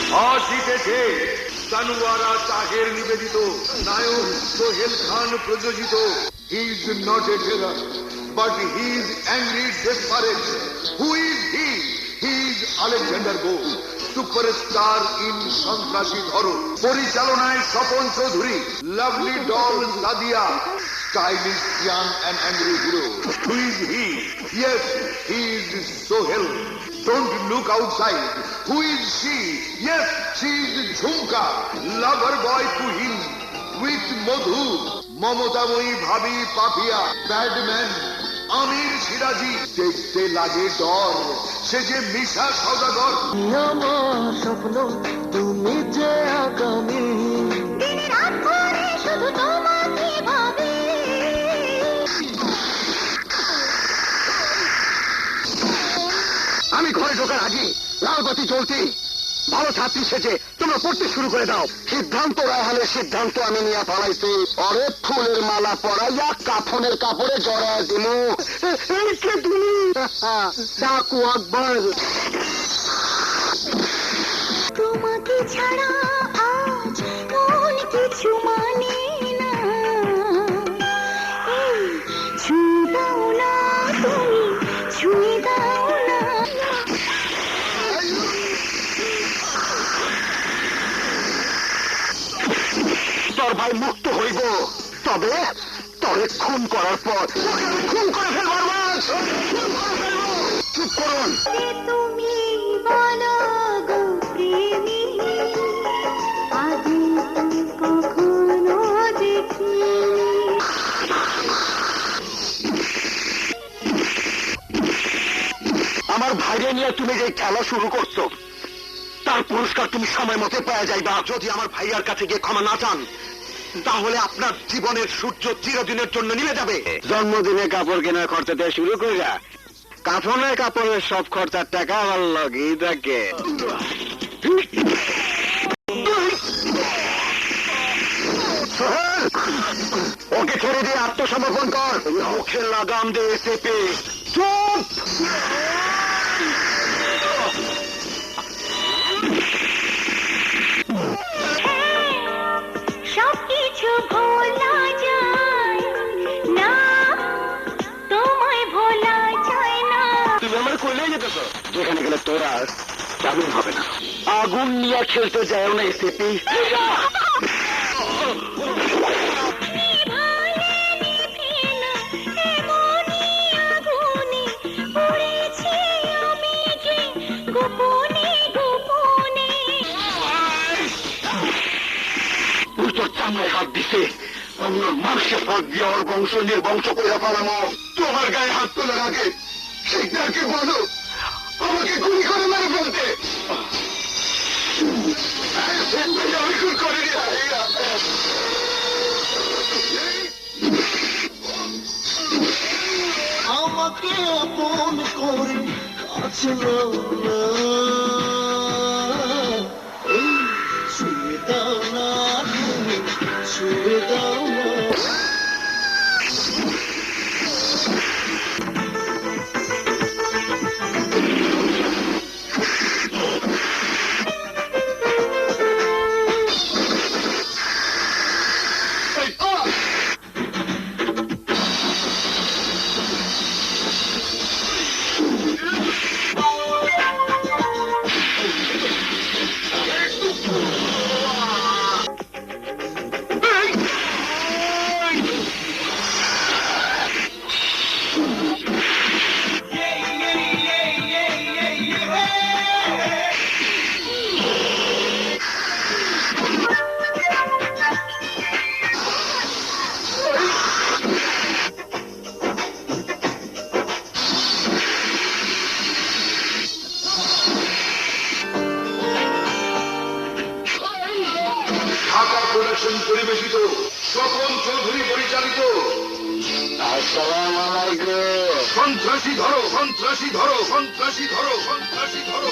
জিতেছে সানুয়ারা তাহের নিবেদিত নায়ক সোহেল খান প্রযোজিত he is not a terror but he is angry desperate who is he is Alexander Bose superstar in সন্ত্রাসী ধরো পরিচালনায় Swapan Chowdhury lovely doll Sadia stylish young and angry hero who is he yes he is Sohel Don't look outside. Who is she? Yes, she is Jhumka, lover boy to him. With Madhu, Mamatamoyi Bhabi Papia, bad man, Amir Shiraji. দেখতে লাগে ডর সে যে মিশা সওদাগর আমার স্বপ্ন তুমি যে আগামী দিন রাত করে শুধু তোমাকে ভাবি আমি ঘরে ঢোকার আগে লাল বাতি চলতি ভালো ছাত্রী সেজে তোমরা পড়তে শুরু করে দাও। সিদ্ধান্ত রায়হানের সিদ্ধান্ত আমি নিয়ে পালাইছি অরে ফুলের মালা পরাইয়া কাফনের কাপড়ে জড়ায় দিমু তুমি ডাকু আকবর তোমাকে ছাড়া আজ মন কিছু মানে না ছুঁয়ে দাও না তুমি ছুঁয়ে দাও না তোর ভাই মুক্ত হইব তবে তবে খুন করার পর খুন করে ফেলবার চুপ করুন তুমি বলো গো প্রেমী আগে কখনো দেখিনি আমার ভাইরে নিয়ে তুমি যে খেলা শুরু করছো তার পুরস্কার তুমি সময় মতো পাওয়া যাইবা। যদি আমার ভাইয়ার কাছে গিয়ে ক্ষমা না চান তাহলে আপনার জীবনের সূর্য চিরদিনের জন্য নিভে যাবে। জন্মদিনে কাপড় কেনার খরচা দিয়ে শুরু করিয়া কাফনের কাপড়ের সব খরচার টাকা আমার লগেই থাকে। ওকে ছেড়ে দিয়ে আত্মসমর্পণ কর। মুখে লাগাম দিয়ে চেপে চুপ সবকিছু ভোলা যায় না তোমায় ভোলা যায় না তুমি আমার কইলেই যেতেছ যেখানে গেলে তোরা জামিন হবে না। আগুন নিয়ে খেলতে যায় না এসিপি চামড়ায় হাত দিছে অন্য মানুষের হাত দিয়ে আমার বংশ নিয়ে বংশ করে পালানো। তোমার গায়ে হাত তোলার আগে সেইটাকে বলো আমাকে গুলি করে মেরে ফেলতে। আমি খুন করিনি আমাকে আপন করে কাছে ছুঁয়ে দাও না তুমি ছুঁয়ে দাও না পরিবেশিত স্বপন চৌধুরী পরিচালিত আসসালামু আলাইকুম। সন্ত্রাসী ধরো সন্ত্রাসী ধরো সন্ত্রাসী ধরো সন্ত্রাসী ধরো